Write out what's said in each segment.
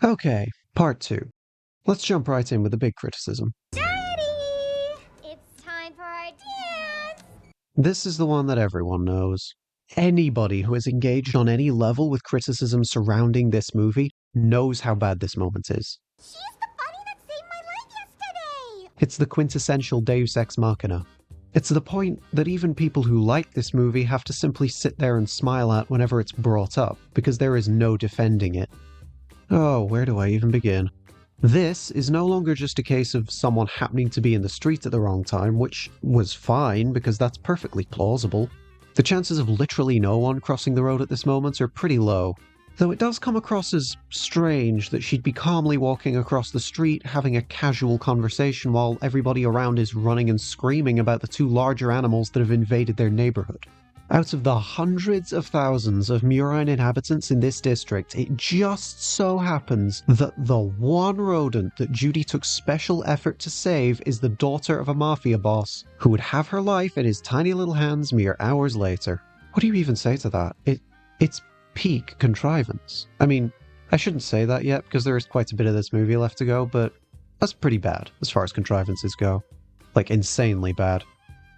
Okay, part 2. Let's jump right in with the big criticism. Daddy! It's time for our dance! This is the one that everyone knows. Anybody who has engaged on any level with criticism surrounding this movie knows how bad this moment is. She's the bunny that saved my life yesterday! It's the quintessential Deus Ex Machina. It's the point that even people who like this movie have to simply sit there and smile at whenever it's brought up, because there is no defending it. Oh, where do I even begin? This is no longer just a case of someone happening to be in the street at the wrong time, which was fine because that's perfectly plausible. The chances of literally no one crossing the road at this moment are pretty low, though it does come across as strange that she'd be calmly walking across the street having a casual conversation while everybody around is running and screaming about the two larger animals that have invaded their neighborhood. Out of the hundreds of thousands of murine inhabitants in this district, it just so happens that the one rodent that Judy took special effort to save is the daughter of a mafia boss, who would have her life in his tiny little hands mere hours later. What do you even say to that? It's peak contrivance. I mean, I shouldn't say that yet because there is quite a bit of this movie left to go, but that's pretty bad as far as contrivances go. Like, insanely bad.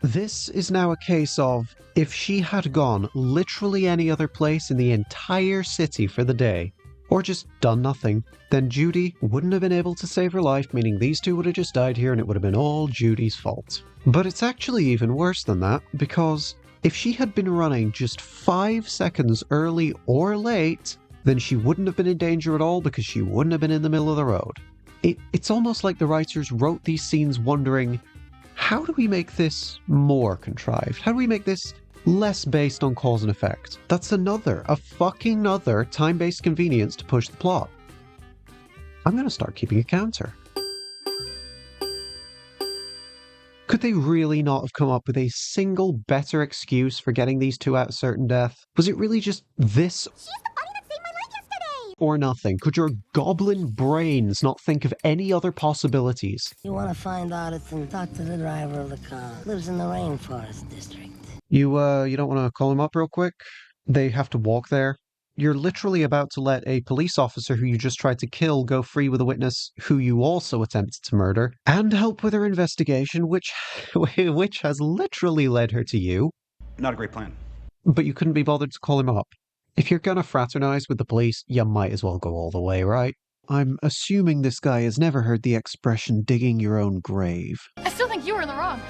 This is now a case of, if she had gone literally any other place in the entire city for the day, or just done nothing, then Judy wouldn't have been able to save her life, meaning these two would have just died here and it would have been all Judy's fault. But it's actually even worse than that, because if she had been running just 5 seconds early or late, then she wouldn't have been in danger at all because she wouldn't have been in the middle of the road. It's almost like the writers wrote these scenes wondering, how do we make this more contrived? How do we make this less based on cause and effect? That's a fucking other time-based convenience to push the plot. I'm gonna start keeping a counter. Could they really not have come up with a single better excuse for getting these two out of certain death? Was it really just this She's the bunny that saved my life yesterday! or nothing? Could your goblin brains not think of any other possibilities? You want to find out it, then talk to the driver of the car. Lives in the rainforest district. You don't want to call him up real quick? They have to walk there. You're literally about to let a police officer who you just tried to kill go free with a witness who you also attempted to murder, and help with her investigation, which has literally led her to you. Not a great plan. But you couldn't be bothered to call him up. If you're gonna fraternize with the police, you might as well go all the way, right? I'm assuming this guy has never heard the expression digging your own grave. I still think you were in the wrong.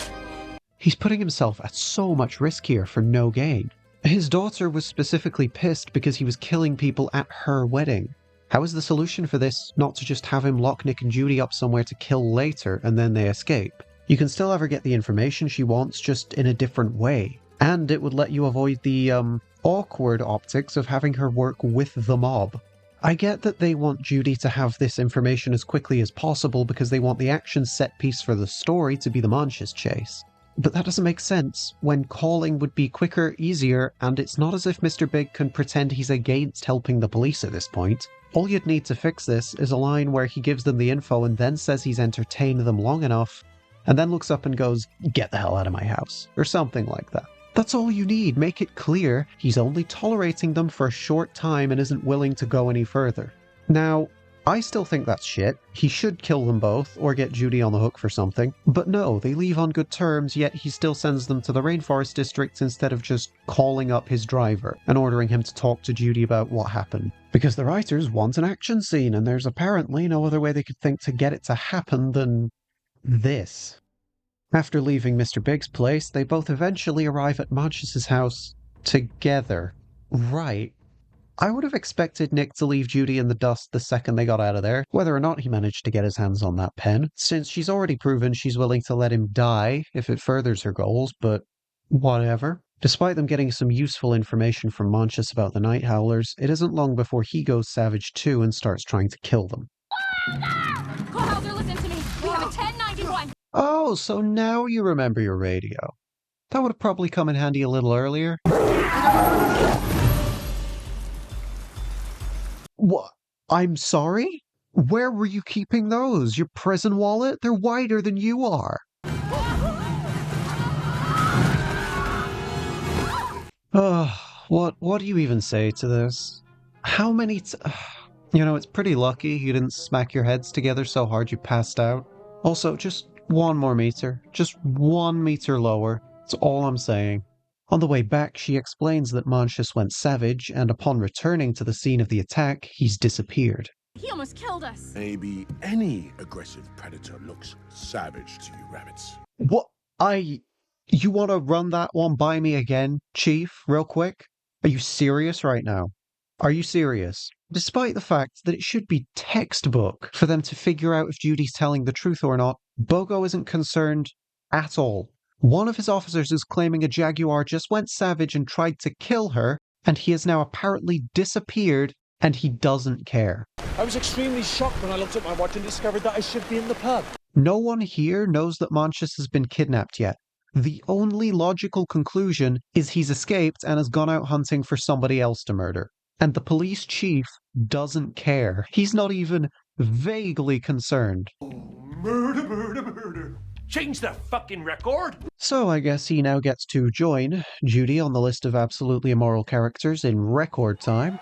He's putting himself at so much risk here for no gain. His daughter was specifically pissed because he was killing people at her wedding. How is the solution for this not to just have him lock Nick and Judy up somewhere to kill later and then they escape? You can still have her get the information she wants, just in a different way. And it would let you avoid the, awkward optics of having her work with the mob. I get that they want Judy to have this information as quickly as possible because they want the action set piece for the story to be the Manchas chase. But that doesn't make sense, when calling would be quicker, easier, and it's not as if Mr. Big can pretend he's against helping the police at this point. All you'd need to fix this is a line where he gives them the info and then says he's entertained them long enough, and then looks up and goes, "Get the hell out of my house," or something like that. That's all you need. Make it clear he's only tolerating them for a short time and isn't willing to go any further. Now, I still think that's shit. He should kill them both, or get Judy on the hook for something. But no, they leave on good terms, yet he still sends them to the Rainforest District instead of just calling up his driver and ordering him to talk to Judy about what happened. Because the writers want an action scene, and there's apparently no other way they could think to get it to happen than this. After leaving Mr. Big's place, they both eventually arrive at Manchas' house together. Right. I would have expected Nick to leave Judy in the dust the second they got out of there, whether or not he managed to get his hands on that pen, since she's already proven she's willing to let him die if it furthers her goals, but whatever. Despite them getting some useful information from Manchas about the Night Howlers, it isn't long before he goes savage too and starts trying to kill them. Hauser, listen to me. We have a 1091. Oh, so now you remember your radio. That would have probably come in handy a little earlier. What? I'm sorry? Where were you keeping those? Your prison wallet? They're wider than you are. What do you even say to this? How many You know, it's pretty lucky you didn't smack your heads together so hard you passed out. Also, just 1 more meter. Just 1 meter lower. That's all I'm saying. On the way back, she explains that Manchus went savage, and upon returning to the scene of the attack, he's disappeared. He almost killed us. Maybe any aggressive predator looks savage to you rabbits. What? You want to run that one by me again, Chief, real quick? Are you serious right now? Are you serious? Despite the fact that it should be textbook for them to figure out if Judy's telling the truth or not, Bogo isn't concerned at all. One of his officers is claiming a jaguar just went savage and tried to kill her, and he has now apparently disappeared, and he doesn't care. I was extremely shocked when I looked at my watch and discovered that I should be in the pub. No one here knows that Manchus has been kidnapped yet. The only logical conclusion is he's escaped and has gone out hunting for somebody else to murder. And the police chief doesn't care. He's not even vaguely concerned. Murder, murder, murder. Change the fucking record! So I guess he now gets to join Judy on the list of absolutely immoral characters in record time.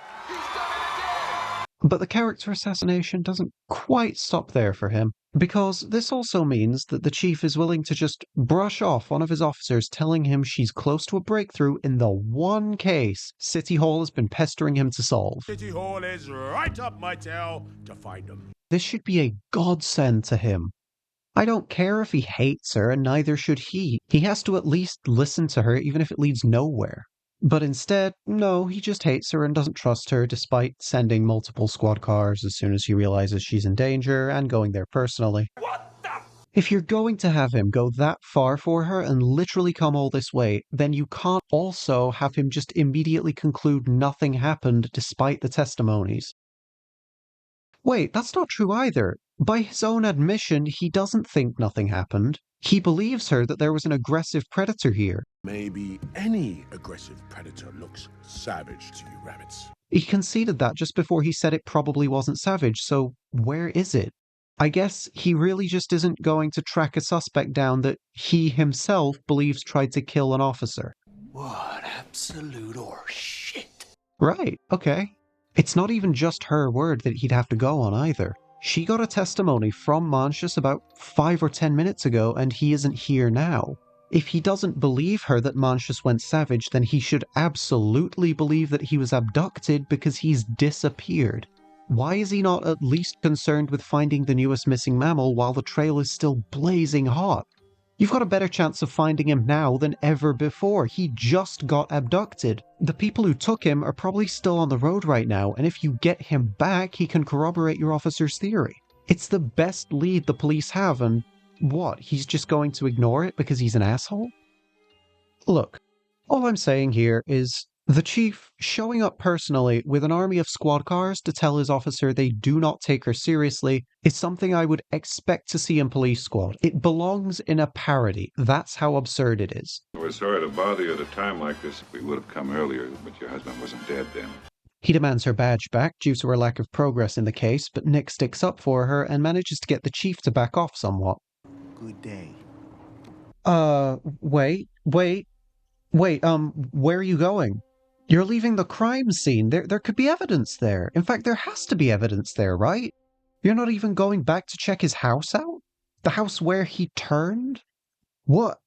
But the character assassination doesn't quite stop there for him, because this also means that the chief is willing to just brush off one of his officers telling him she's close to a breakthrough in the one case City Hall has been pestering him to solve. City Hall is right up my tail to find them. This should be a godsend to him. I don't care if he hates her, and neither should he. He has to at least listen to her, even if it leads nowhere. But instead, no, he just hates her and doesn't trust her, despite sending multiple squad cars as soon as he realizes she's in danger and going there personally. What the? If you're going to have him go that far for her and literally come all this way, then you can't also have him just immediately conclude nothing happened despite the testimonies. Wait, that's not true either. By his own admission, he doesn't think nothing happened. He believes her that there was an aggressive predator here. Maybe any aggressive predator looks savage to you rabbits. He conceded that just before he said it probably wasn't savage, so where is it? I guess he really just isn't going to track a suspect down that he himself believes tried to kill an officer. What absolute horseshit. Right, okay. It's not even just her word that he'd have to go on either. She got a testimony from Manchus about 5 or 10 minutes ago, and he isn't here now. If he doesn't believe her that Manchus went savage, then he should absolutely believe that he was abducted because he's disappeared. Why is he not at least concerned with finding the newest missing mammal while the trail is still blazing hot? You've got a better chance of finding him now than ever before. He just got abducted. The people who took him are probably still on the road right now, and if you get him back, he can corroborate your officer's theory. It's the best lead the police have, and what, he's just going to ignore it because he's an asshole? Look, all I'm saying here is the chief showing up personally with an army of squad cars to tell his officer they do not take her seriously is something I would expect to see in Police Squad. It belongs in a parody. That's how absurd it is. We're sorry to bother you at a time like this. We would have come earlier, but your husband wasn't dead then. He demands her badge back due to her lack of progress in the case, but Nick sticks up for her and manages to get the chief to back off somewhat. Good day. Wait, where are you going? You're leaving the crime scene. There could be evidence there. In fact, there has to be evidence there, right? You're not even going back to check his house out? The house where he turned? What?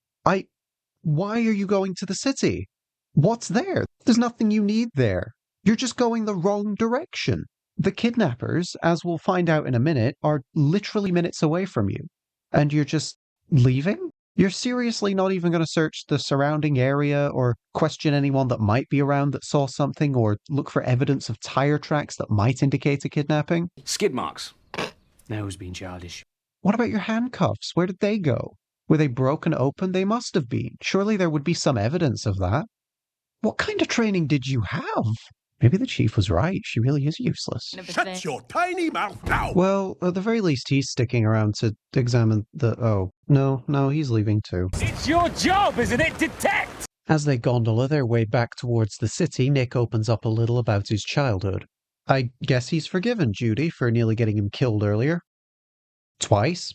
Why are you going to the city? What's there? There's nothing you need there. You're just going the wrong direction. The kidnappers, as we'll find out in a minute, are literally minutes away from you. And you're just leaving? You're seriously not even going to search the surrounding area or question anyone that might be around that saw something or look for evidence of tire tracks that might indicate a kidnapping? Skid marks. Now who's being childish? What about your handcuffs? Where did they go? Were they broken open? They must have been. Surely there would be some evidence of that. What kind of training did you have? Maybe the chief was right. She really is useless. Shut your tiny mouth now! Well, at the very least, he's sticking around to examine the... Oh, no, he's leaving too. It's your job, isn't it? Detect! As they gondola their way back towards the city, Nick opens up a little about his childhood. I guess he's forgiven Judy for nearly getting him killed earlier. Twice.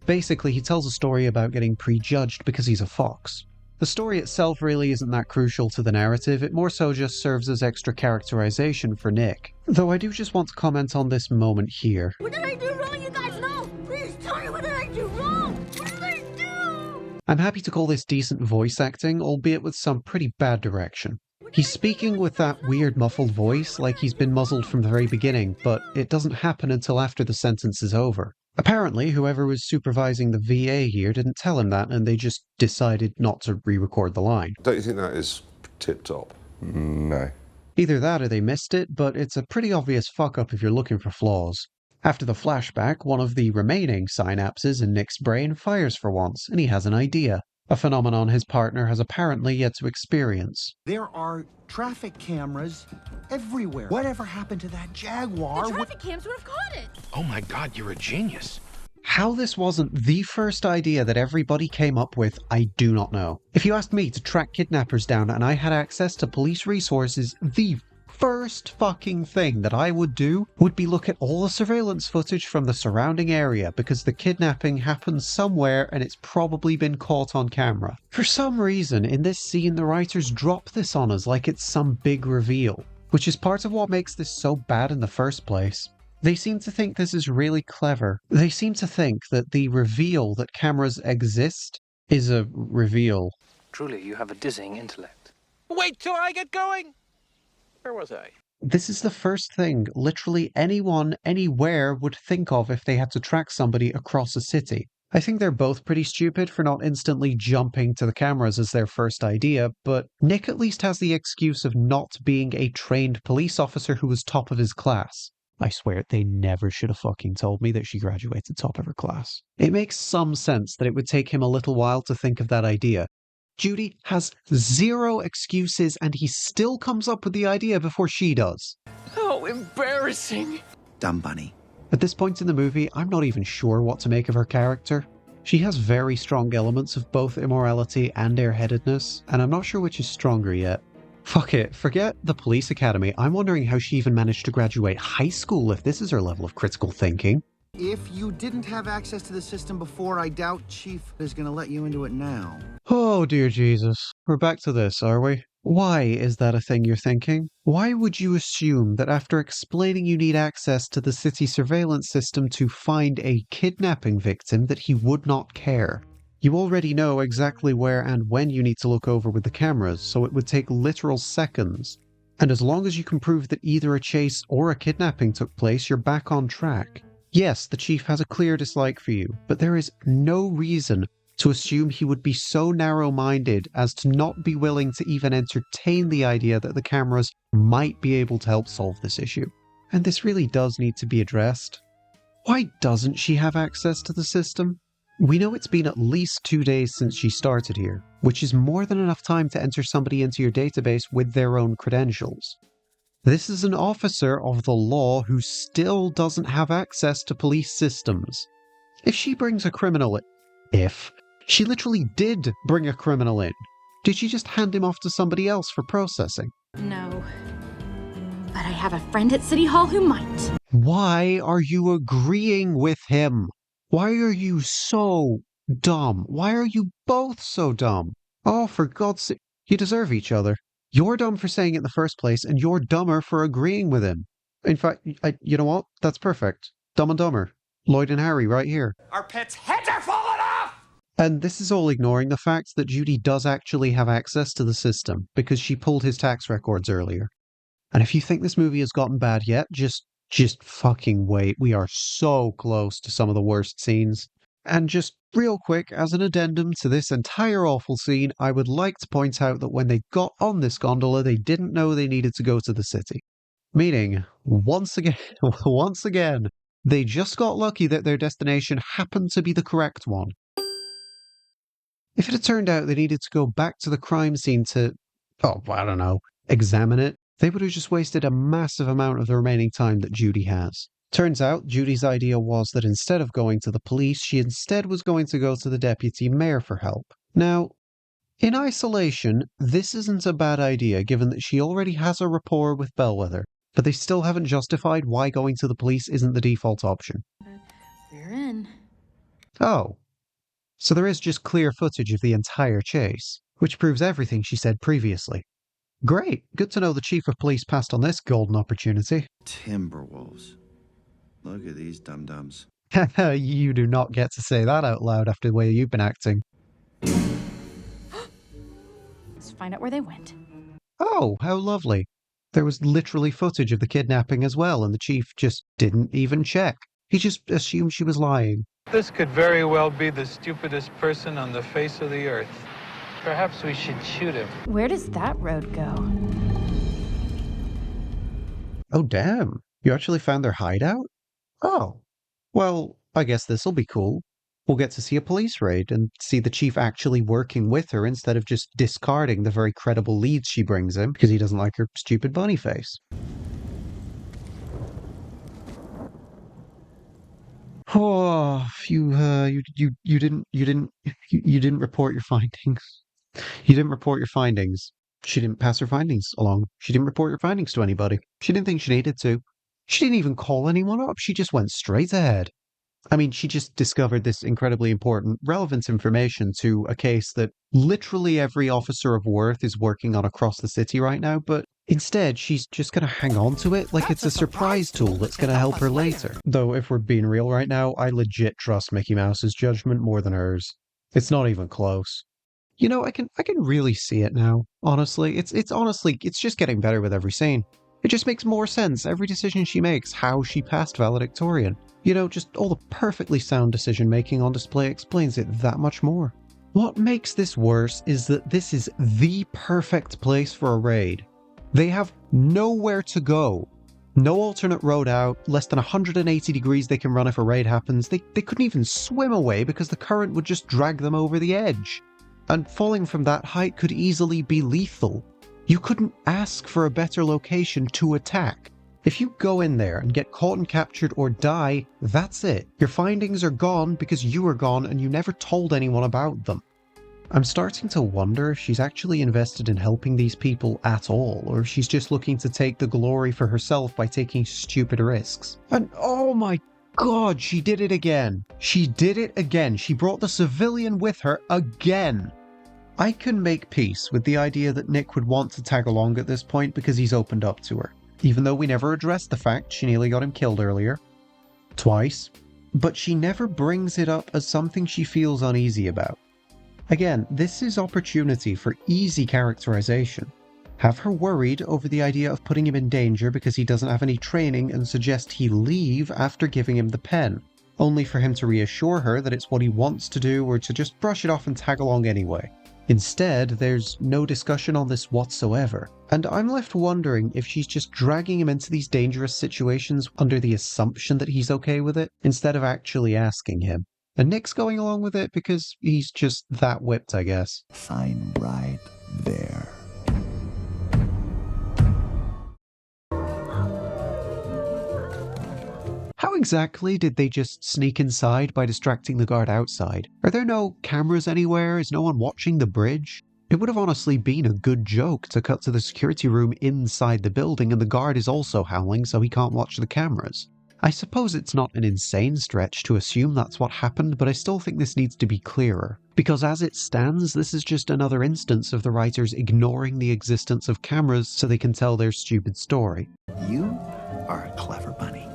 Basically, he tells a story about getting prejudged because he's a fox. The story itself really isn't that crucial to the narrative, it more so just serves as extra characterization for Nick. Though I do just want to comment on this moment here. What did I do wrong, you guys know? Please tell me, what did I do wrong? What did I do? I'm happy to call this decent voice acting, albeit with some pretty bad direction. He's speaking with that weird muffled voice, like he's been muzzled from the very beginning, but it doesn't happen until after the sentence is over. Apparently, whoever was supervising the VA here didn't tell him that, and they just decided not to re-record the line. Don't you think that is tip-top? No. Either that or they missed it, but it's a pretty obvious fuck-up if you're looking for flaws. After the flashback, one of the remaining synapses in Nick's brain fires for once, and he has an idea. A phenomenon his partner has apparently yet to experience. There are traffic cameras everywhere. Whatever happened to that Jaguar? The traffic cams would have caught it. Oh my god, you're a genius. How this wasn't the first idea that everybody came up with, I do not know. If you asked me to track kidnappers down and I had access to police resources, the first fucking thing that I would do would be look at all the surveillance footage from the surrounding area, because the kidnapping happened somewhere and it's probably been caught on camera. For some reason, in this scene, the writers drop this on us like it's some big reveal, which is part of what makes this so bad in the first place. They seem to think this is really clever. They seem to think that the reveal that cameras exist is a reveal. Truly, you have a dizzying intellect. Wait till I get going! Where was I? This is the first thing literally anyone, anywhere would think of if they had to track somebody across a city. I think they're both pretty stupid for not instantly jumping to the cameras as their first idea, but Nick at least has the excuse of not being a trained police officer who was top of his class. I swear, they never should have fucking told me that she graduated top of her class. It makes some sense that it would take him a little while to think of that idea. Judy has zero excuses and he still comes up with the idea before she does. How embarrassing. Dumb bunny. At this point in the movie, I'm not even sure what to make of her character. She has very strong elements of both immorality and airheadedness, and I'm not sure which is stronger yet. Fuck it, forget the police academy. I'm wondering how she even managed to graduate high school if this is her level of critical thinking. If you didn't have access to the system before, I doubt Chief is gonna let you into it now. Oh dear Jesus. We're back to this, are we? Why is that a thing you're thinking? Why would you assume that after explaining you need access to the city surveillance system to find a kidnapping victim that he would not care? You already know exactly where and when you need to look over with the cameras, so it would take literal seconds. And as long as you can prove that either a chase or a kidnapping took place, you're back on track. Yes, the Chief has a clear dislike for you, but there is no reason to assume he would be so narrow-minded as to not be willing to even entertain the idea that the cameras might be able to help solve this issue. And this really does need to be addressed. Why doesn't she have access to the system? We know it's been at least 2 days since she started here, which is more than enough time to enter somebody into your database with their own credentials. This is an officer of the law who still doesn't have access to police systems. If she brings a criminal in... If she literally did bring a criminal in, did she just hand him off to somebody else for processing? No. But I have a friend at City Hall who might. Why are you agreeing with him? Why are you so dumb? Why are you both so dumb? Oh, for God's sake, you deserve each other. You're dumb for saying it in the first place, and you're dumber for agreeing with him. In fact, you know what? That's perfect. Dumb and Dumber. Lloyd and Harry right here. Our pets' heads are falling off! And this is all ignoring the fact that Judy does actually have access to the system, because she pulled his tax records earlier. And if you think this movie has gotten bad yet, just fucking wait. We are so close to some of the worst scenes. And just real quick, as an addendum to this entire awful scene, I would like to point out that when they got on this gondola, they didn't know they needed to go to the city. Meaning, once again, they just got lucky that their destination happened to be the correct one. If it had turned out they needed to go back to the crime scene to, examine it, they would have just wasted a massive amount of the remaining time that Judy has. Turns out, Judy's idea was that instead of going to the police, she instead was going to go to the deputy mayor for help. Now, in isolation, this isn't a bad idea given that she already has a rapport with Bellwether, but they still haven't justified why going to the police isn't the default option. We're in. Oh. So there is just clear footage of the entire chase. which proves everything she said previously. Great, good to know the Chief of Police passed on this golden opportunity. Timberwolves. Look at these dum-dums. You do not get to say that out loud after the way you've been acting. Let's find out where they went. Oh, how lovely. There was literally footage of the kidnapping as well, and the chief just didn't even check. He just assumed she was lying. This could very well be the stupidest person on the face of the earth. Perhaps we should shoot him. Where does that road go? Oh, damn. You actually found their hideout? Oh. Well, I guess this'll be cool. We'll get to see a police raid and see the chief actually working with her instead of just discarding the very credible leads she brings him because he doesn't like her stupid bunny face. Oh, you didn't report your findings. You didn't report your findings. She didn't pass her findings along. She didn't report her findings to anybody. She didn't think she needed to. She didn't even call anyone up. She just went straight ahead. I mean, she just discovered this incredibly important, relevant information to a case that literally every officer of worth is working on across the city right now, but instead she's just going to hang on to it like it's a surprise tool that's going to help her later. Though, if we're being real right now, I legit trust Mickey Mouse's judgment more than hers. It's not even close. You know, I can really see it now. Honestly, it's just getting better with every scene. It just makes more sense every decision she makes, how she passed valedictorian. You know, just all the perfectly sound decision making on display explains it that much more. What makes this worse is that this is the perfect place for a raid. They have nowhere to go. No alternate road out, less than 180 degrees they can run if a raid happens. They couldn't even swim away because the current would just drag them over the edge. And falling from that height could easily be lethal. You couldn't ask for a better location to attack. If you go in there and get caught and captured or die, that's it. Your findings are gone because you are gone and you never told anyone about them. I'm starting to wonder if she's actually invested in helping these people at all, or if she's just looking to take the glory for herself by taking stupid risks. And oh my god, she did it again. She did it again. She brought the civilian with her again. I can make peace with the idea that Nick would want to tag along at this point because he's opened up to her. Even though we never addressed the fact she nearly got him killed earlier. Twice. But she never brings it up as something she feels uneasy about. Again, this is opportunity for easy characterization. Have her worried over the idea of putting him in danger because he doesn't have any training and suggest he leave after giving him the pen, only for him to reassure her that it's what he wants to do or to just brush it off and tag along anyway. Instead, there's no discussion on this whatsoever, and I'm left wondering if she's just dragging him into these dangerous situations under the assumption that he's okay with it, instead of actually asking him. And Nick's going along with it because he's just that whipped, I guess. Sign right there. How exactly did they just sneak inside by distracting the guard outside? Are there no cameras anywhere? Is no one watching the bridge? It would have honestly been a good joke to cut to the security room inside the building and the guard is also howling so he can't watch the cameras. I suppose it's not an insane stretch to assume that's what happened, but I still think this needs to be clearer. Because as it stands, this is just another instance of the writers ignoring the existence of cameras so they can tell their stupid story. You are a clever bunny.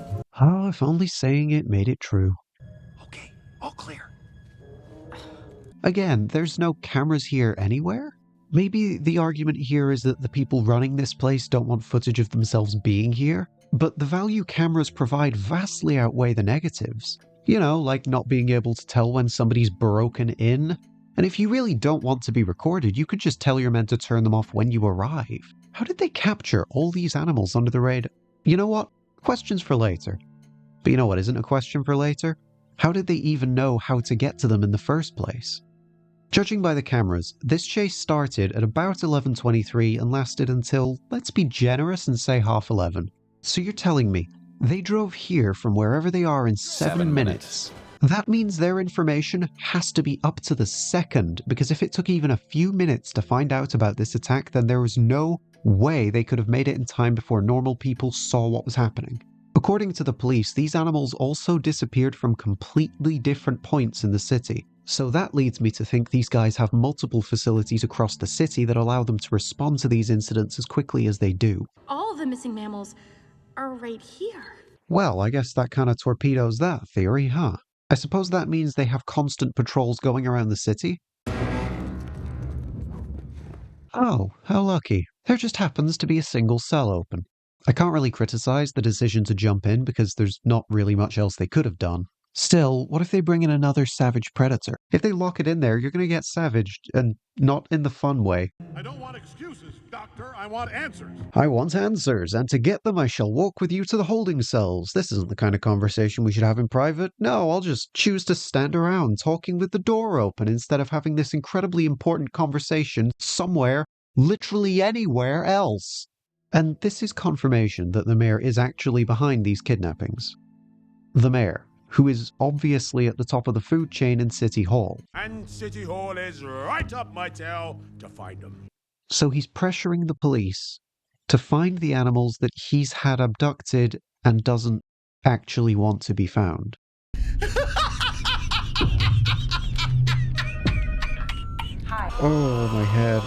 Oh, if only saying it made it true. Okay, all clear. Again, there's no cameras here anywhere? Maybe the argument here is that the people running this place don't want footage of themselves being here? But the value cameras provide vastly outweigh the negatives. You know, like not being able to tell when somebody's broken in. And if you really don't want to be recorded, you could just tell your men to turn them off when you arrive. How did they capture all these animals under the raid? You know what? Questions for later. But you know what isn't a question for later? How did they even know how to get to them in the first place? Judging by the cameras, this chase started at about 11:23 and lasted until, let's be generous and say 11:30. So you're telling me, they drove here from wherever they are in 7 minutes. That means their information has to be up to the second, because if it took even a few minutes to find out about this attack, then there was no way they could have made it in time before normal people saw what was happening. According to the police, these animals also disappeared from completely different points in the city. So that leads me to think these guys have multiple facilities across the city that allow them to respond to these incidents as quickly as they do. All of the missing mammals are right here. Well, I guess that kind of torpedoes that theory, huh? I suppose that means they have constant patrols going around the city? Oh, how lucky. There just happens to be a single cell open. I can't really criticize the decision to jump in because there's not really much else they could have done. Still, what if they bring in another savage predator? If they lock it in there, you're gonna get savaged, and not in the fun way. I don't want excuses, Doctor. I want answers. I want answers, and to get them I shall walk with you to the holding cells. This isn't the kind of conversation we should have in private. No, I'll just choose to stand around talking with the door open instead of having this incredibly important conversation somewhere, literally anywhere else. And this is confirmation that the mayor is actually behind these kidnappings. The mayor, who is obviously at the top of the food chain in City Hall. And City Hall is right up my tail to find them. So he's pressuring the police to find the animals that he's had abducted and doesn't actually want to be found. Oh, my head.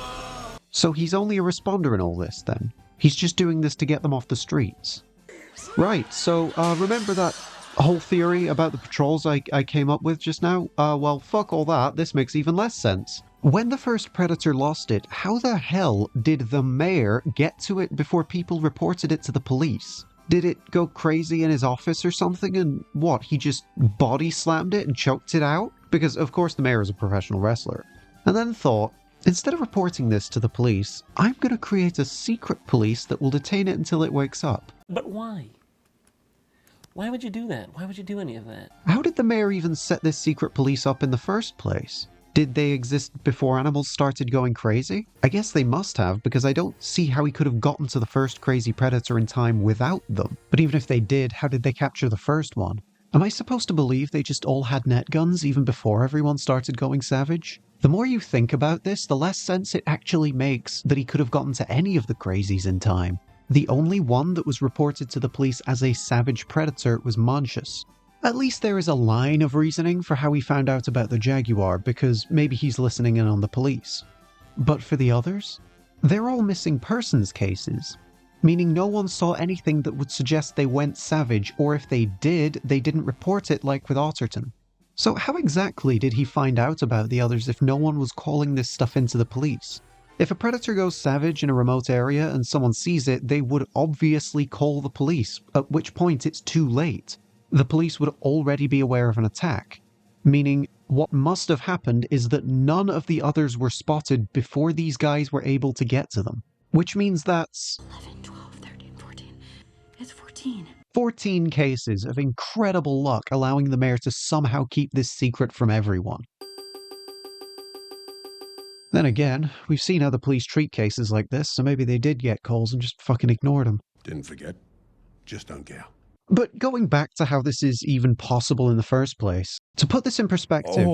So he's only a responder in all this, then? He's just doing this to get them off the streets. Right, so remember that whole theory about the patrols I came up with just now? Well, fuck all that, this makes even less sense. When the first predator lost it, how the hell did the mayor get to it before people reported it to the police? Did it go crazy in his office or something, and what, he just body slammed it and choked it out? Because of course the mayor is a professional wrestler. And then thought, instead of reporting this to the police, I'm going to create a secret police that will detain it until it wakes up. But why? Why would you do that? Why would you do any of that? How did the mayor even set this secret police up in the first place? Did they exist before animals started going crazy? I guess they must have, because I don't see how he could have gotten to the first crazy predator in time without them. But even if they did, how did they capture the first one? Am I supposed to believe they just all had net guns even before everyone started going savage? The more you think about this, the less sense it actually makes that he could have gotten to any of the crazies in time. The only one that was reported to the police as a savage predator was Montius. At least there is a line of reasoning for how he found out about the jaguar, because maybe he's listening in on the police. But for the others, they're all missing persons cases, meaning no one saw anything that would suggest they went savage, or if they did, they didn't report it like with Otterton. So how exactly did he find out about the others if no one was calling this stuff into the police? If a predator goes savage in a remote area and someone sees it, they would obviously call the police, at which point it's too late. The police would already be aware of an attack, meaning what must have happened is that none of the others were spotted before these guys were able to get to them. Which means that's 11, 12, 13, 14. It's 14. 14 cases of incredible luck allowing the mayor to somehow keep this secret from everyone. Then again, we've seen how the police treat cases like this, so maybe they did get calls and just fucking ignored them. Didn't forget. Just don't care. But going back to how this is even possible in the first place, to put this in perspective,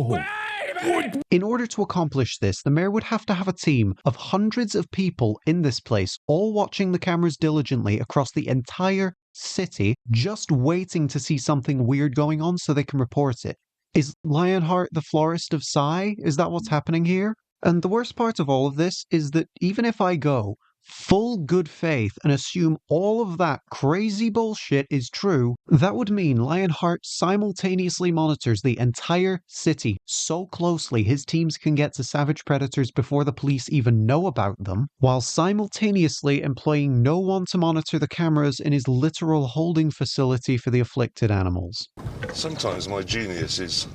in order to accomplish this, the mayor would have to have a team of hundreds of people in this place, all watching the cameras diligently across the entire city, just waiting to see something weird going on so they can report it. Is Lionheart the florist of Psy? Is that what's happening here? And the worst part of all of this is that even if I go full good faith and assume all of that crazy bullshit is true, that would mean Lionheart simultaneously monitors the entire city so closely his teams can get to savage predators before the police even know about them, while simultaneously employing no one to monitor the cameras in his literal holding facility for the afflicted animals. Sometimes my genius is...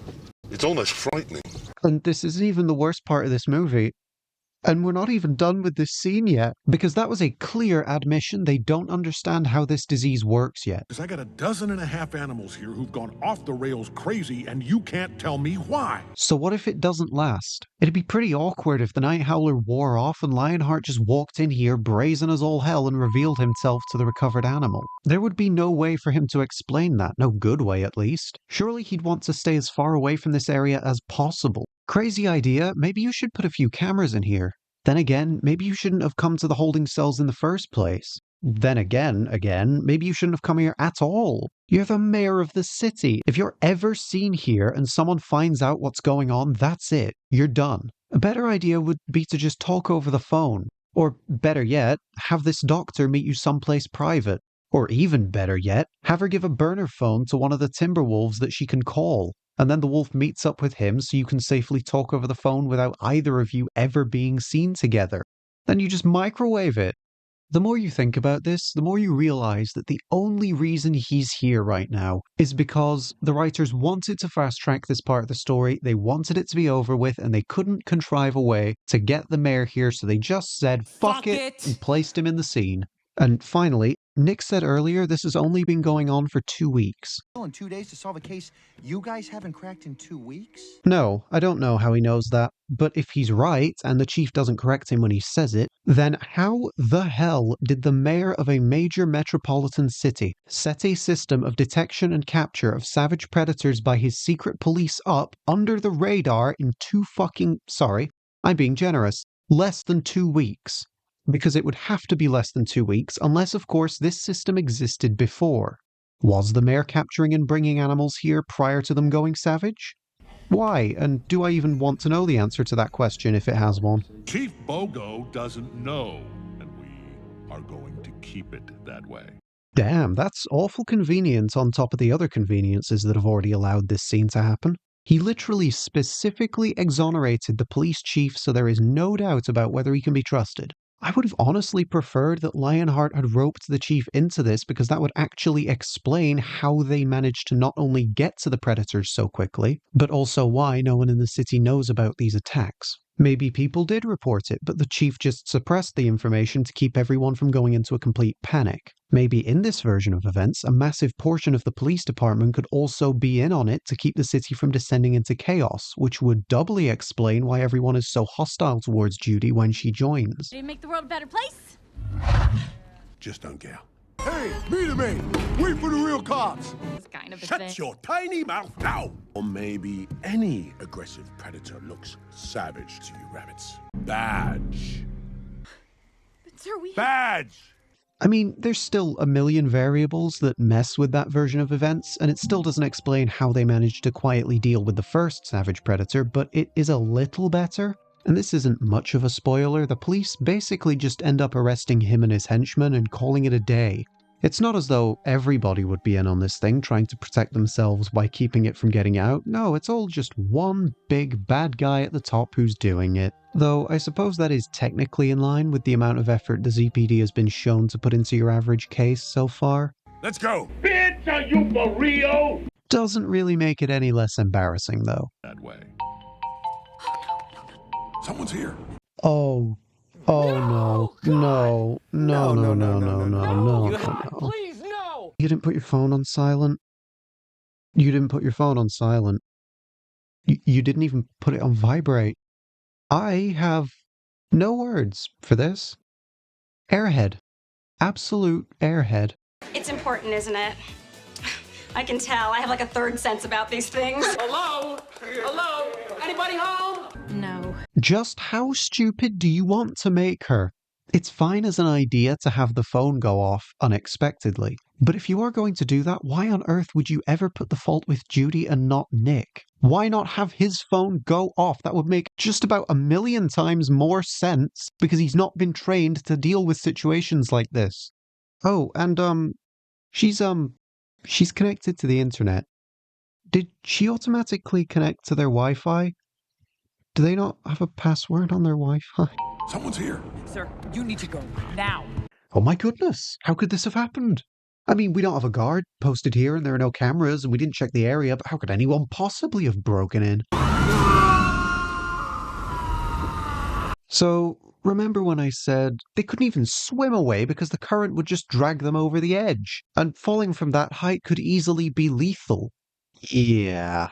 it's almost frightening. And this isn't even the worst part of this movie. And we're not even done with this scene yet, because that was a clear admission they don't understand how this disease works yet. Because I got 12.5 animals here who've gone off the rails crazy, and you can't tell me why. So what if it doesn't last? It'd be pretty awkward if the Night Howler wore off and Lionheart just walked in here brazen as all hell and revealed himself to the recovered animal. There would be no way for him to explain that, no good way at least. Surely he'd want to stay as far away from this area as possible. Crazy idea, maybe you should put a few cameras in here. Then again, maybe you shouldn't have come to the holding cells in the first place. then again, maybe you shouldn't have come here at all. You're the mayor of the city. If you're ever seen here and someone finds out what's going on, that's it. You're done. A better idea would be to just talk over the phone. Or better yet, have this doctor meet you someplace private. Or even better yet, have her give a burner phone to one of the Timberwolves that she can call. And then the wolf meets up with him so you can safely talk over the phone without either of you ever being seen together. Then you just microwave it. The more you think about this, the more you realize that the only reason he's here right now is because the writers wanted to fast track this part of the story, they wanted it to be over with, and they couldn't contrive a way to get the mayor here, so they just said, fuck it, and placed him in the scene. And finally, Nick said earlier this has only been going on for 2 weeks. In 2 days to solve a case you guys haven't cracked in 2 weeks? No, I don't know how he knows that, but if he's right, and the chief doesn't correct him when he says it, then how the hell did the mayor of a major metropolitan city set a system of detection and capture of savage predators by his secret police up under the radar in sorry, I'm being generous, less than 2 weeks? Because it would have to be less than 2 weeks, unless of course this system existed before. Was the mayor capturing and bringing animals here prior to them going savage? Why? And do I even want to know the answer to that question if it has one? Chief Bogo doesn't know, and we are going to keep it that way. Damn, that's awful convenient on top of the other conveniences that have already allowed this scene to happen. He literally specifically exonerated the police chief so there is no doubt about whether he can be trusted. I would have honestly preferred that Lionheart had roped the chief into this because that would actually explain how they managed to not only get to the predators so quickly, but also why no one in the city knows about these attacks. Maybe people did report it, but the chief just suppressed the information to keep everyone from going into a complete panic. Maybe in this version of events, a massive portion of the police department could also be in on it to keep the city from descending into chaos, which would doubly explain why everyone is so hostile towards Judy when she joins. Did it make the world a better place? Just don't care. Hey, meet me! Wait for the real cops! It's kind of a Shut thing. your tiny mouth now! Or maybe any aggressive predator looks savage to you rabbits. Badge. But sir, we... Badge! I mean, there's still a million variables that mess with that version of events, and it still doesn't explain how they managed to quietly deal with the first savage predator, but it is a little better. And this isn't much of a spoiler, the police basically just end up arresting him and his henchmen and calling it a day. It's not as though everybody would be in on this thing trying to protect themselves by keeping it from getting out. No, it's all just one big bad guy at the top who's doing it. Though I suppose that is technically in line with the amount of effort the ZPD has been shown to put into your average case so far. Let's go! Bitch, are you for real? Doesn't really make it any less embarrassing though. That way. Someone's here. Oh no. No. Please, no! You didn't put your phone on silent. You didn't put your phone on silent. You didn't even put it on vibrate. I have no words for this. Airhead. Absolute airhead. It's important, isn't it? I can tell. I have like a third sense about these things. Hello? Hello? Anybody home? No. Just how stupid do you want to make her? It's fine as an idea to have the phone go off unexpectedly, but if you are going to do that, why on earth would you ever put the fault with Judy and not Nick? Why not have his phone go off? That would make just about 1,000,000 times more sense, because he's not been trained to deal with situations like this. Oh, and she's connected to the internet. Did she automatically connect to their Wi-Fi? Do they not have a password on their Wi-Fi? Someone's here. Sir, you need to go now. Oh my goodness, how could this have happened? I mean, we don't have a guard posted here and there are no cameras and we didn't check the area, but how could anyone possibly have broken in? So, remember when I said they couldn't even swim away because the current would just drag them over the edge, and falling from that height could easily be lethal? Yeah.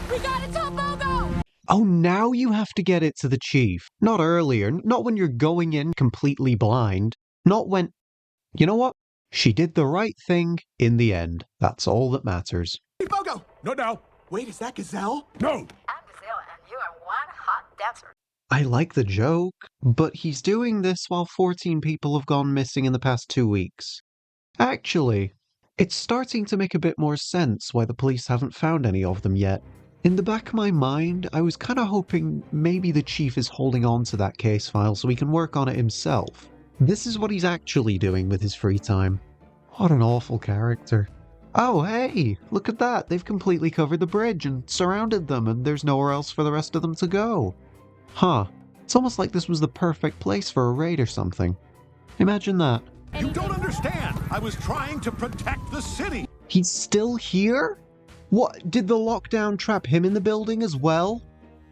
We gotta tell Bogo! Oh, now you have to get it to the chief. Not earlier, not when you're going in completely blind. Not when... You know what? She did the right thing in the end. That's all that matters. Hey, Bogo! Not now. Wait, is that Gazelle? No! I'm Gazelle, and you are one hot dancer. I like the joke, but he's doing this while 14 people have gone missing in the past 2 weeks. Actually, it's starting to make a bit more sense why the police haven't found any of them yet. In the back of my mind, I was kinda hoping maybe the chief is holding on to that case file so he can work on it himself. This is what he's actually doing with his free time. What an awful character. Oh hey, look at that, they've completely covered the bridge and surrounded them and there's nowhere else for the rest of them to go. Huh, it's almost like this was the perfect place for a raid or something. Imagine that. You don't understand! I was trying to protect the city! He's still here? What, did the lockdown trap him in the building as well?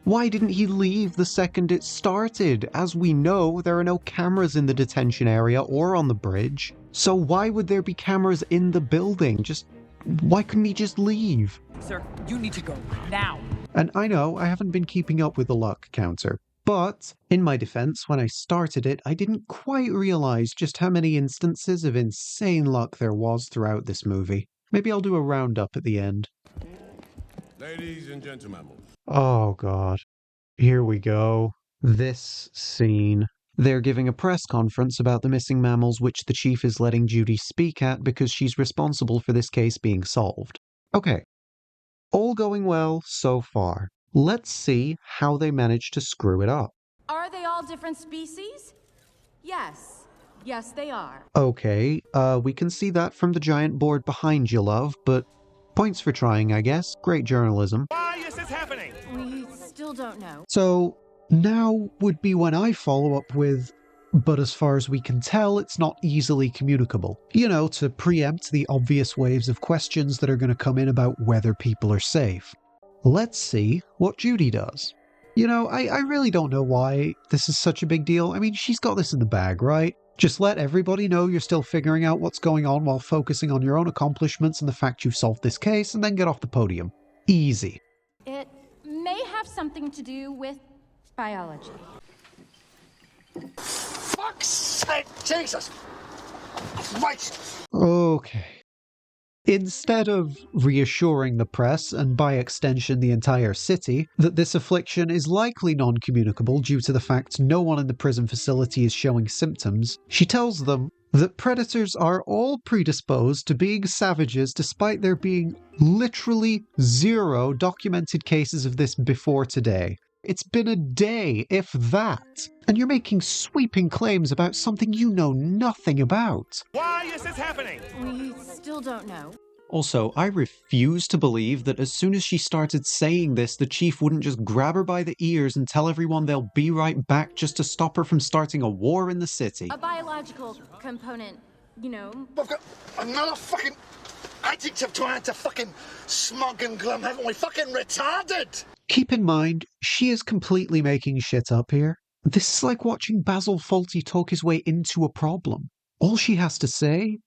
Why didn't he leave the second it started? As we know, there are no cameras in the detention area or on the bridge. So why would there be cameras in the building? Why couldn't he just leave? Sir, you need to go now. And I know I haven't been keeping up with the luck counter. But, in my defense, when I started it, I didn't quite realize just how many instances of insane luck there was throughout this movie. Maybe I'll do a roundup at the end. Ladies and gentlemen. Oh god. Here we go. This scene. They're giving a press conference about the missing mammals which the chief is letting Judy speak at because she's responsible for this case being solved. Okay. All going well so far. Let's see how they managed to screw it up. Are they all different species? Yes. Yes, they are. Okay, we can see that from the giant board behind you, love, but points for trying, I guess. Great journalism. Why is this happening? We still don't know. So, now would be when I follow up with, but as far as we can tell, it's not easily communicable. You know, to preempt the obvious waves of questions that are going to come in about whether people are safe. Let's see what Judy does. You know, I really don't know why this is such a big deal. I mean, she's got this in the bag, right? Just let everybody know you're still figuring out what's going on while focusing on your own accomplishments and the fact you've solved this case, and then get off the podium. Easy. It may have something to do with biology. Fuck's sake, Jesus! Christ! Okay. Instead of reassuring the press, and by extension the entire city, that this affliction is likely non-communicable due to the fact no one in the prison facility is showing symptoms, she tells them that predators are all predisposed to being savages despite there being literally 0 documented cases of this before today. It's been a day, if that, and you're making sweeping claims about something you know nothing about. Why is this happening? We still don't know. Also, I refuse to believe that as soon as she started saying this, the chief wouldn't just grab her by the ears and tell everyone they'll be right back just to stop her from starting a war in the city. A biological component, you know. We've got another fucking adjective to add to fucking smug and glum, haven't we? Fucking retarded! Keep in mind, she is completely making shit up here. This is like watching Basil Fawlty talk his way into a problem. All she has to say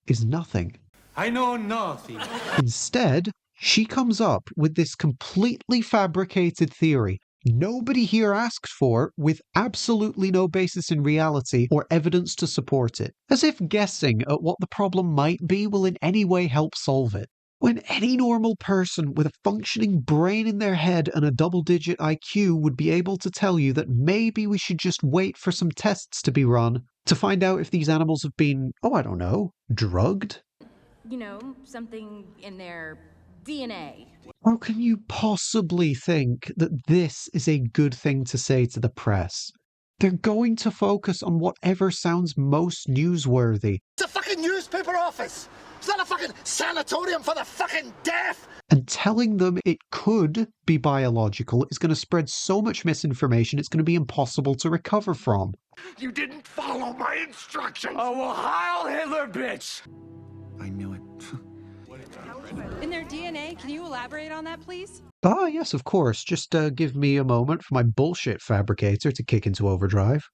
is nothing. I know nothing. Instead, she comes up with this completely fabricated theory nobody here asked for, with absolutely no basis in reality or evidence to support it, as if guessing at what the problem might be will in any way help solve it. When any normal person with a functioning brain in their head and a double-digit IQ would be able to tell you that maybe we should just wait for some tests to be run to find out if these animals have been, oh, I don't know, drugged? You know, something in their DNA. How can you possibly think that this is a good thing to say to the press? They're going to focus on whatever sounds most newsworthy. It's a fucking newspaper office! It's not a fucking sanatorium for the fucking deaf! And telling them it could be biological is going to spread so much misinformation it's going to be impossible to recover from. You didn't follow my instructions! Oh, well, Heil Hitler, bitch! I knew it. In their DNA, can you elaborate on that, please? Ah, yes, of course. Just give me a moment for my bullshit fabricator to kick into overdrive.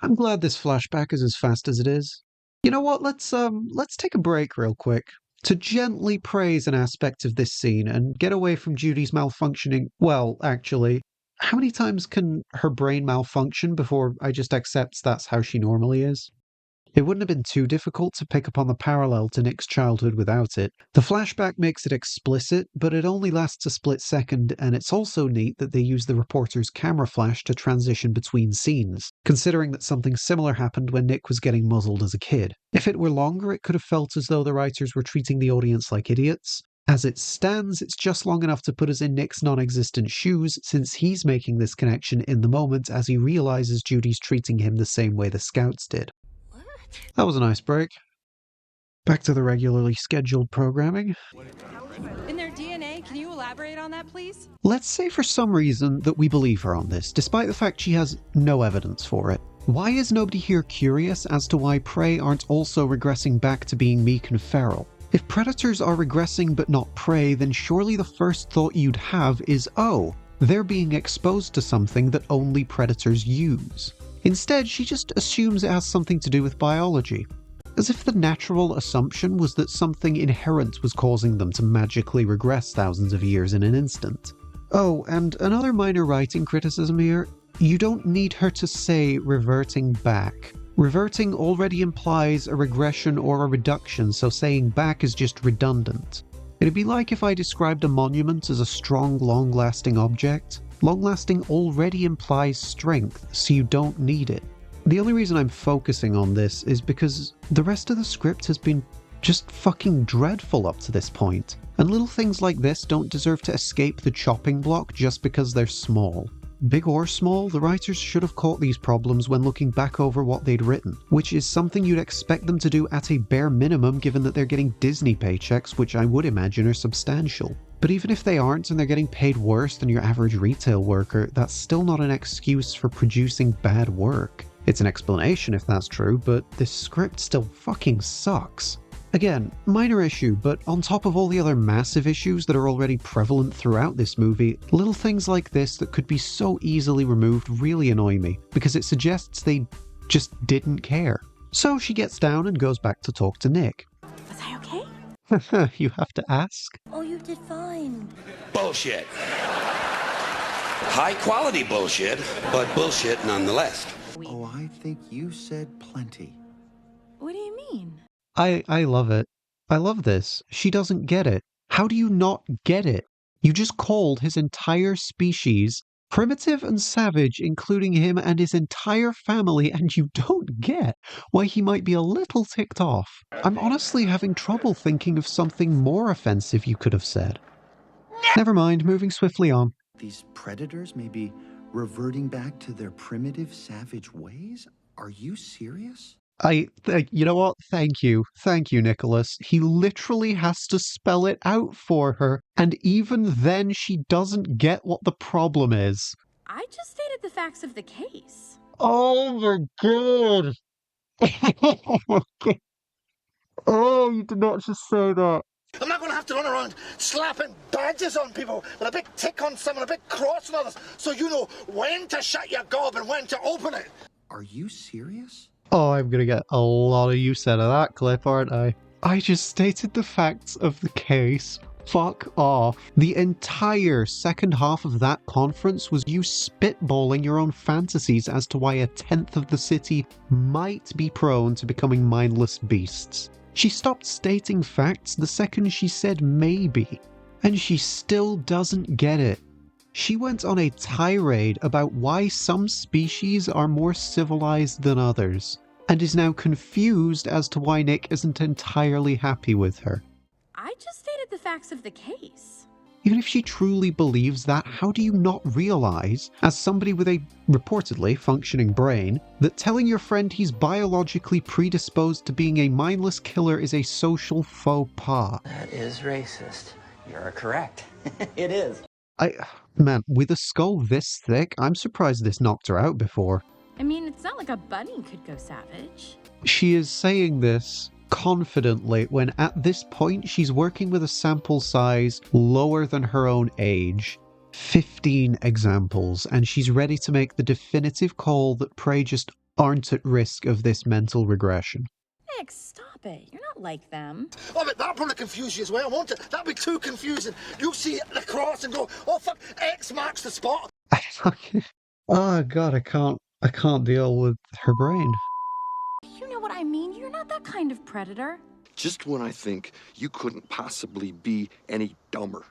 I'm glad this flashback is as fast as it is. You know what? Let's take a break real quick to gently praise an aspect of this scene and get away from Judy's malfunctioning. Well, actually, how many times can her brain malfunction before I just accept that's how she normally is? It wouldn't have been too difficult to pick up on the parallel to Nick's childhood without it. The flashback makes it explicit, but it only lasts a split second, and it's also neat that they use the reporter's camera flash to transition between scenes, considering that something similar happened when Nick was getting muzzled as a kid. If it were longer, it could have felt as though the writers were treating the audience like idiots. As it stands, it's just long enough to put us in Nick's non-existent shoes, since he's making this connection in the moment as he realizes Judy's treating him the same way the scouts did. That was a nice break. Back to the regularly scheduled programming. In their DNA, can you elaborate on that, please? Let's say for some reason that we believe her on this, despite the fact she has no evidence for it. Why is nobody here curious as to why prey aren't also regressing back to being meek and feral? If predators are regressing but not prey, then surely the first thought you'd have is, oh, they're being exposed to something that only predators use. Instead, she just assumes it has something to do with biology. As if the natural assumption was that something inherent was causing them to magically regress thousands of years in an instant. Oh, and another minor writing criticism here. You don't need her to say reverting back. Reverting already implies a regression or a reduction, so saying back is just redundant. It'd be like if I described a monument as a strong, long-lasting object. Long-lasting already implies strength, so you don't need it. The only reason I'm focusing on this is because the rest of the script has been just fucking dreadful up to this point, and little things like this don't deserve to escape the chopping block just because they're small. Big or small, the writers should have caught these problems when looking back over what they'd written, which is something you'd expect them to do at a bare minimum given that they're getting Disney paychecks, which I would imagine are substantial. But even if they aren't and they're getting paid worse than your average retail worker, that's still not an excuse for producing bad work. It's an explanation if that's true, but this script still fucking sucks. Again, minor issue, but on top of all the other massive issues that are already prevalent throughout this movie, little things like this that could be so easily removed really annoy me, because it suggests they just didn't care. So she gets down and goes back to talk to Nick. Was I okay? You have to ask? Oh, you did fine. Bullshit. High quality bullshit, but bullshit nonetheless. Oh, I think you said plenty. What do you mean? I love it. I love this. She doesn't get it. How do you not get it? You just called his entire species primitive and savage, including him and his entire family, and you don't get why he might be a little ticked off. I'm honestly having trouble thinking of something more offensive you could have said. Never mind, moving swiftly on. These predators may be reverting back to their primitive, savage ways? Are you serious? You know what? Thank you, Nicholas. He literally has to spell it out for her, and even then she doesn't get what the problem is. I just stated the facts of the case. Oh my god! Oh my god! Oh, you did not just say that. I'm not going to have to run around slapping badges on people with a big tick on some and a big cross on others, so you know when to shut your gob and when to open it. Are you serious? Oh, I'm gonna get a lot of use out of that clip, aren't I? I just stated the facts of the case. Fuck off. The entire second half of that conference was you spitballing your own fantasies as to why a tenth of the city might be prone to becoming mindless beasts. She stopped stating facts the second she said maybe, and she still doesn't get it. She went on a tirade about why some species are more civilized than others, and is now confused as to why Nick isn't entirely happy with her. I just stated the facts of the case. Even if she truly believes that, how do you not realize, as somebody with a reportedly functioning brain, that telling your friend he's biologically predisposed to being a mindless killer is a social faux pas? That is racist. You're correct. It is. Man, with a skull this thick, I'm surprised this knocked her out before. I mean, it's not like a bunny could go savage. She is saying this confidently when at this point she's working with a sample size lower than her own age. 15 examples, and she's ready to make the definitive call that prey just aren't at risk of this mental regression. Nick, stop it. You're not like them. Oh, but that'll probably confuse you as well, won't it? That'll be too confusing. You'll see the cross and go, oh fuck, X marks the spot. Oh god, I can't deal with her brain. You know what I mean? You're not that kind of predator. Just when I think you couldn't possibly be any dumber.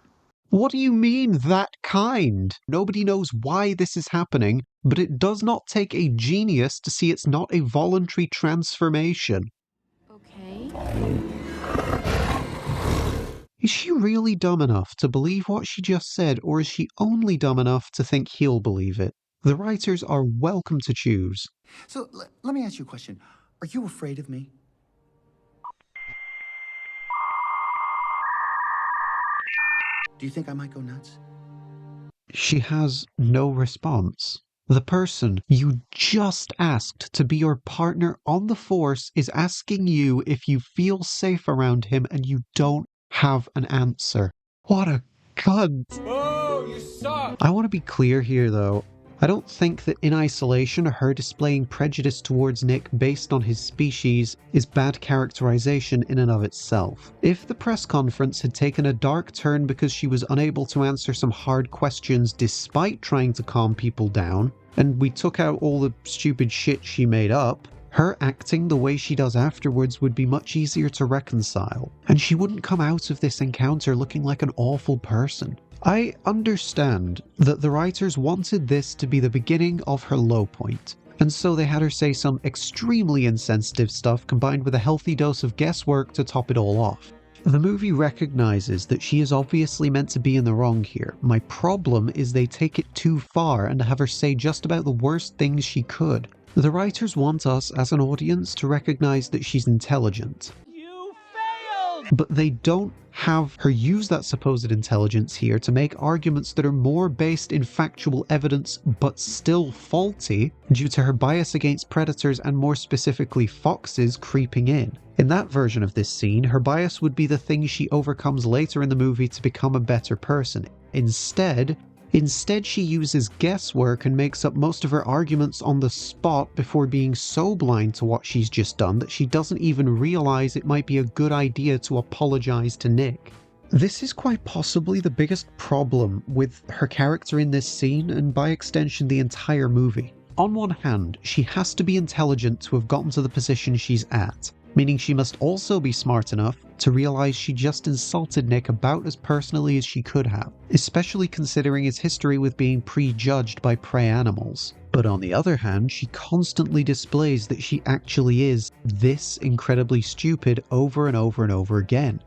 What do you mean, that kind? Nobody knows why this is happening, but it does not take a genius to see it's not a voluntary transformation. Okay. Is she really dumb enough to believe what she just said, or is she only dumb enough to think he'll believe it? The writers are welcome to choose. So, let me ask you a question. Are you afraid of me? Do you think I might go nuts? She has no response. The person you just asked to be your partner on the Force is asking you if you feel safe around him, and you don't have an answer. What a cunt. Oh, you suck! I want to be clear here, though. I don't think that in isolation her displaying prejudice towards Nick based on his species is bad characterization in and of itself. If the press conference had taken a dark turn because she was unable to answer some hard questions despite trying to calm people down, and we took out all the stupid shit she made up, her acting the way she does afterwards would be much easier to reconcile, and she wouldn't come out of this encounter looking like an awful person. I understand that the writers wanted this to be the beginning of her low point, and so they had her say some extremely insensitive stuff combined with a healthy dose of guesswork to top it all off. The movie recognizes that she is obviously meant to be in the wrong here. My problem is they take it too far and have her say just about the worst things she could. The writers want us as an audience to recognize that she's intelligent. You failed! But they don't have her use that supposed intelligence here to make arguments that are more based in factual evidence but still faulty due to her bias against predators and more specifically foxes creeping in. In that version of this scene, her bias would be the thing she overcomes later in the movie to become a better person. Instead, she uses guesswork and makes up most of her arguments on the spot before being so blind to what she's just done that she doesn't even realize it might be a good idea to apologize to Nick. This is quite possibly the biggest problem with her character in this scene, and by extension the entire movie. On one hand, she has to be intelligent to have gotten to the position she's at, meaning she must also be smart enough to realize she just insulted Nick about as personally as she could have, especially considering his history with being prejudged by prey animals. But on the other hand, she constantly displays that she actually is this incredibly stupid over and over and over again.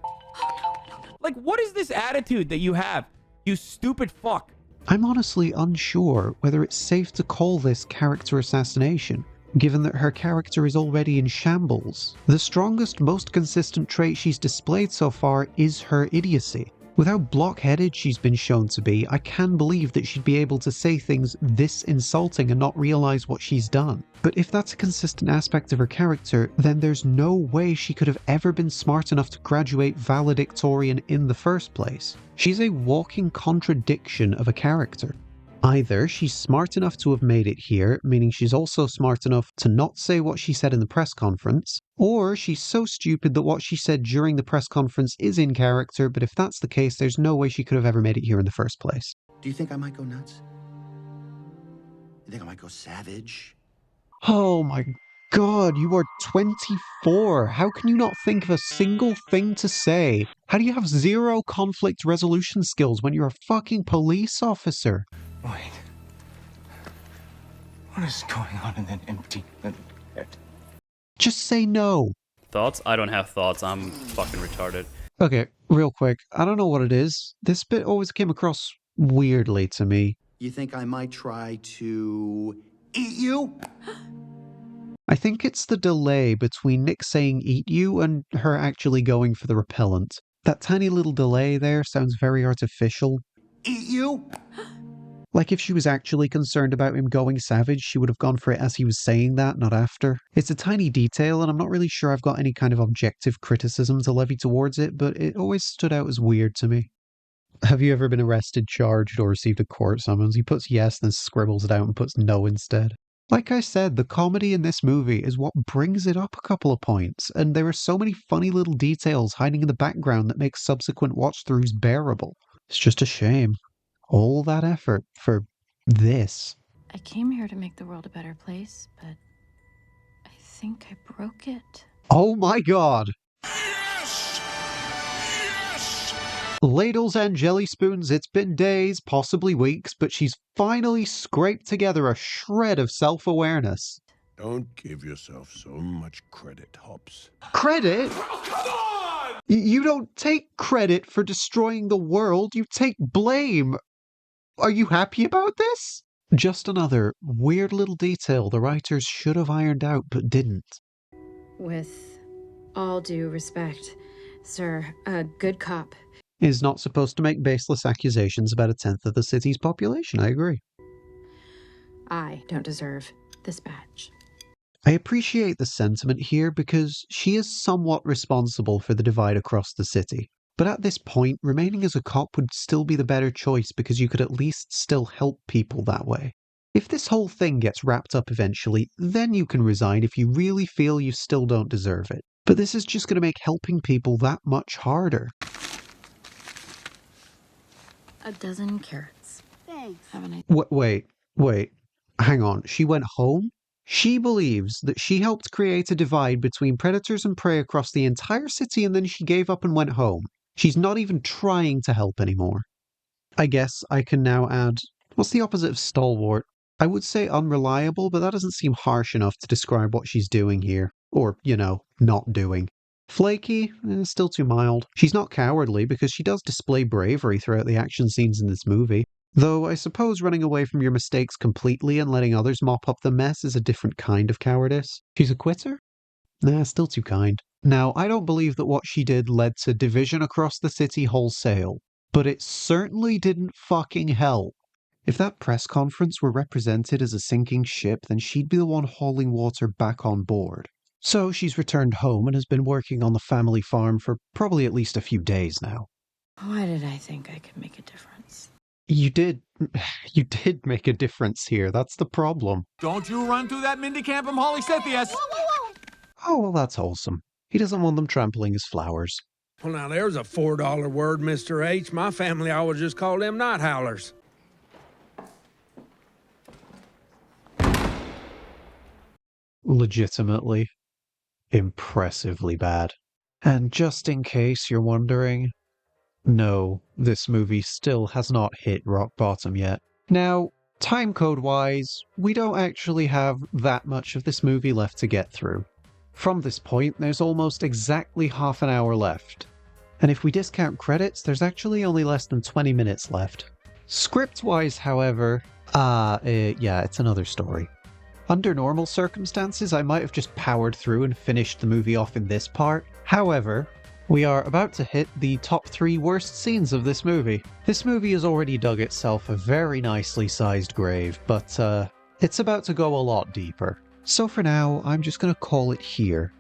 Like, what is this attitude that you have, you stupid fuck? I'm honestly unsure whether it's safe to call this character assassination, given that her character is already in shambles. The strongest, most consistent trait she's displayed so far is her idiocy. With how block-headed she's been shown to be, I can believe that she'd be able to say things this insulting and not realize what she's done. But if that's a consistent aspect of her character, then there's no way she could have ever been smart enough to graduate valedictorian in the first place. She's a walking contradiction of a character. Either she's smart enough to have made it here, meaning she's also smart enough to not say what she said in the press conference, or she's so stupid that what she said during the press conference is in character, but if that's the case, there's no way she could have ever made it here in the first place. Do you think I might go nuts? You think I might go savage? Oh my god, you are 24. How can you not think of a single thing to say? How do you have zero conflict resolution skills when you're a fucking police officer? Wait. What is going on in that empty little head? Just say no. Thoughts? I don't have thoughts. I'm fucking retarded. Okay, real quick. I don't know what it is. This bit always came across weirdly to me. You think I might try to eat you? I think it's the delay between Nick saying eat you and her actually going for the repellent. That tiny little delay there sounds very artificial. Eat you? Like if she was actually concerned about him going savage, she would have gone for it as he was saying that, not after. It's a tiny detail, and I'm not really sure I've got any kind of objective criticism to levy towards it, but it always stood out as weird to me. Have you ever been arrested, charged, or received a court summons? He puts yes, then scribbles it out and puts no instead. Like I said, the comedy in this movie is what brings it up a couple of points, and there are so many funny little details hiding in the background that make subsequent watch-throughs bearable. It's just a shame. All that effort for this. I came here to make the world a better place, but I think I broke it. Oh my god! Ladles and jelly spoons, it's been days, possibly weeks, but she's finally scraped together a shred of self-awareness. Don't give yourself so much credit, Hobbs. Credit? Come on! You don't take credit for destroying the world, you take blame. Are you happy about this? Just another weird little detail the writers should have ironed out but didn't. With all due respect, sir, a good cop is not supposed to make baseless accusations about 1/10 of the city's population, I agree. I don't deserve this badge. I appreciate the sentiment here because she is somewhat responsible for the divide across the city. But at this point, remaining as a cop would still be the better choice because you could at least still help people that way. If this whole thing gets wrapped up eventually, then you can resign if you really feel you still don't deserve it. But this is just going to make helping people that much harder. A dozen carrots. Thanks. Wait. Hang on. She went home? She believes that she helped create a divide between predators and prey across the entire city and then she gave up and went home. She's not even trying to help anymore. I guess I can now add, what's the opposite of stalwart? I would say unreliable, but that doesn't seem harsh enough to describe what she's doing here. Or, not doing. Flaky? Still too mild. She's not cowardly because she does display bravery throughout the action scenes in this movie. Though I suppose running away from your mistakes completely and letting others mop up the mess is a different kind of cowardice. She's a quitter? Nah, still too kind. Now, I don't believe that what she did led to division across the city wholesale, but it certainly didn't fucking help. If that press conference were represented as a sinking ship, then she'd be the one hauling water back on board. So she's returned home and has been working on the family farm for probably at least a few days now. Why did I think I could make a difference? You did make a difference here, that's the problem. Don't you run through that Mindy Camp from Holy Scythias! Oh, well, that's wholesome. He doesn't want them trampling his flowers. Well, now there's a $4 word, Mr. H. My family always just called them night howlers. Legitimately, impressively bad. And just in case you're wondering, no, this movie still has not hit rock bottom yet. Now, timecode-wise, we don't actually have that much of this movie left to get through. From this point, there's almost exactly half an hour left. And if we discount credits, there's actually only less than 20 minutes left. Script-wise, however, it's another story. Under normal circumstances, I might have just powered through and finished the movie off in this part. However, we are about to hit the top 3 worst scenes of this movie. This movie has already dug itself a very nicely sized grave, but it's about to go a lot deeper. So for now, I'm just going to call it here,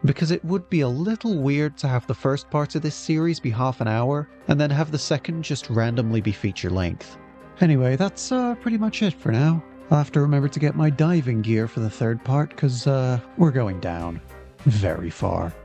because it would be a little weird to have the first part of this series be half an hour, and then have the second just randomly be feature length. Anyway, that's pretty much it for now. I'll have to remember to get my diving gear for the third part, because we're going down very far.